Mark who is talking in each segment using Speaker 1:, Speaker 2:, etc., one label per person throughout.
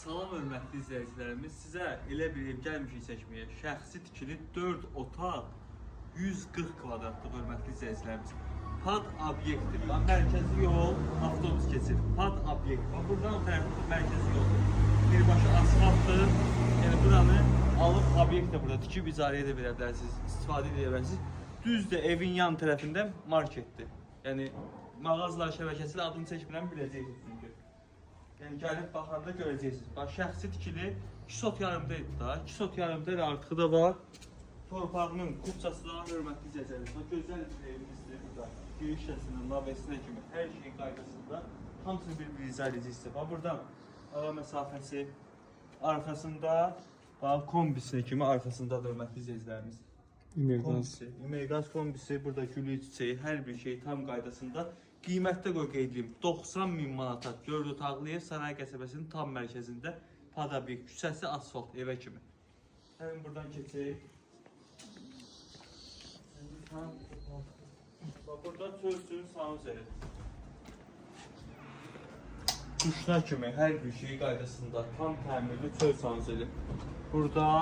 Speaker 1: Salam hörmətli izləyicilərimiz, sizə elə bir ev gəlmişik çəkməyə. Şəxsi tikili 4 otaq, 140 kvadratlıq hörmətli izləyicilərimiz. Pad obyektdir. Bax, mərkəzi yol, avtobus keçir. Pad obyekt. Bax, buradan o tərəfdə mərkəzi yoldur. Birbaşa asfaltdır. Yəni buranı alıb obyektlə burada tikib icarəyə də verə bilərsiniz, istifadə edə bilərsiniz. Düz də evin yan tərəfində marketdir. Yəni mağazalar şəbəkəsi ilə adını çəkmirəm, biləcəksiniz çünki. Yəni gəlib baxanda görəcəksiniz. Bax, şəxsi tikili 2 sot yarımda idi da. 2 sot yarımda ilə artığı da var. Torpağının kupçası da hörmətli izləyicilərimiz. Bax, gözəl bir evimizdir burada. Giriş şəsindən, navesinə kimi hər şeyin qaydasında hamısını bir-bir izah edəcəksiniz. Bax, buradan ara məsafəsi arxasında, bax, kombisinə kimi arxasında hörmətli izləyicilərimiz. İmergaz kombisi, burada gülü çiçeği, hər bir şey tam qaydasında. Qiymətdə qoy qeyd edeyim, 90.000 manata 4 otaqlı ev Saray qəsəbəsinin tam mərkəzində, pad obyekt, küçəsi asfalt evə kimi. Həmin buradan keçək. Burada çöl suyun sanuzeli. Quşlar kimi hər bir şey qaydasında, tam təmirli çöl sanuzeli. Burada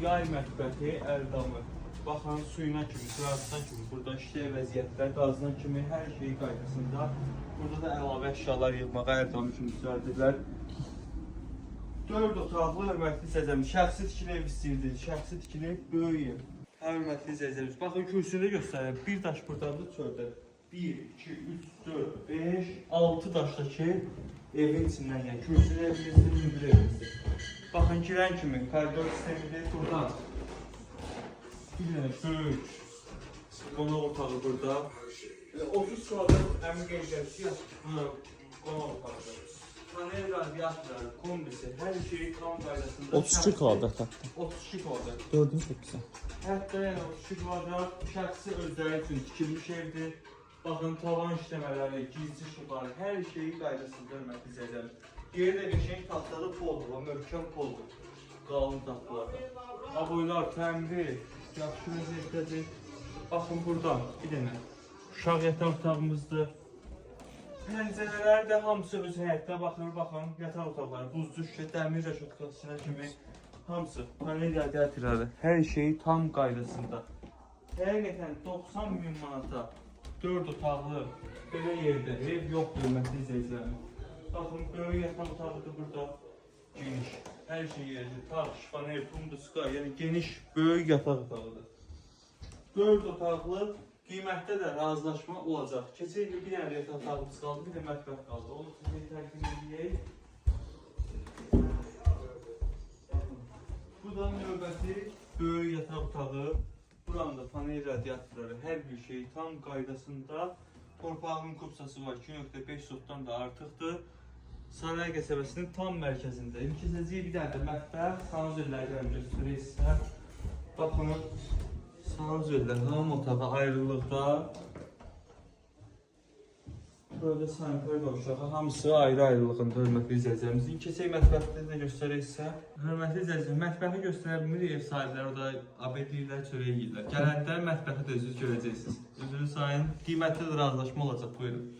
Speaker 1: yay mətbəxi, əldamı. Baxın, suyuna kimi, suyartıdan kimi, burada işlək vəziyyətlər, qazına kimi hər şeyi qaydasında. Burada da əlavə əşyalar yığmağa ərdamı kimi düzəldirlər. 4 otaqlı hörmətli izləyicilərimiz, şəxsi tikili ev istəyirdi, şəxsi tikili böyük ev. Hörmətli izləyicilərimiz, baxın kürsünü göstərəm, bir daş buradandır çöldə. 1, 2, 3, 4, 5, 6 daşdakı evin içindən, yəni kürsünü evinizdir, hündür evinizdir. Baxın, girən kimi, koridor sistemidir, buradan. Bir dənə böyük qonaq otağı burada. 30 kvadrat əmin qeydiyyəsi yaptıq. Qonaq otağıdır. Panel radiatorları, kombisi, hər şeyi tam qaydasında.
Speaker 2: 32 kvadrat hatta.
Speaker 1: 32 kvadrat.
Speaker 2: 4'ün çok güzel.
Speaker 1: Hətta yəni 32 kvadrat şəxsi özləri üçün tikilmiş evdir. Baxın, tavan işləmələri, gizli şıqları, hər şeyi qaydasında hörmətli izləyicilərimiz. Yeri də qəşəng taxtalı poldur, möhkəm poldur. Qalın taxtalarda. Aboylar, təmiri, yaxşı vəziyyətdədir. Baxın buradan bir dənə uşaq yataq otağımızdır. Pəncərələr də hamısı öz həyətdə baxın, yataq otaqları, buzlu şüşə, dəmir rəşotkasına kimi hamısı, panel radiatorları, hər şey tam qaydasında. Həqiqətən 90.000 manata 4 otaqlı belə yerdə ev yoxdur hörmətli izləyicilərimiz. Baxın, böyük yataq otağıdır burada, geniş. Hər şey yerdir, tax, şifaner, punduska, yəni geniş, böyük yataq otağıdır. 4 otaqlı, qiymətdə də razılaşma olacaq. Keçən il bir dənə yataq otağımız qaldı, bir də mətbəx qaldı. Onu sizə təqdim edəyək. Buradan növbəti böyük yataq otağı, buranın da panel radiatorları, hər bir şey tam qaydasında. Torpağın kupçası var, 2.5 sotdan da artıqdır. Saray qəsəbəsinin tam mərkəzində. İlk bir dənə də mətbəx, sanuzelləri göstərək sizə. Baxın, sanuzelər, hamam otağı ayrılıqda. Burada sanitar qovşağı, hamısı ayrı-ayrılığında hörmətli izləyicilərimiz. Keçək mətbəxdə də göstərək sizə. Hörmətli izləyicilərimiz, mətbəxi göstərə bilmir, ev sahibləri orada abed yeyirlər, çörək yeyirlər. Gələndə mətbəxi də özünüz görəcəksiniz. Üzünü sayın, qiymətdə də razılaşma olacaq, buyurun.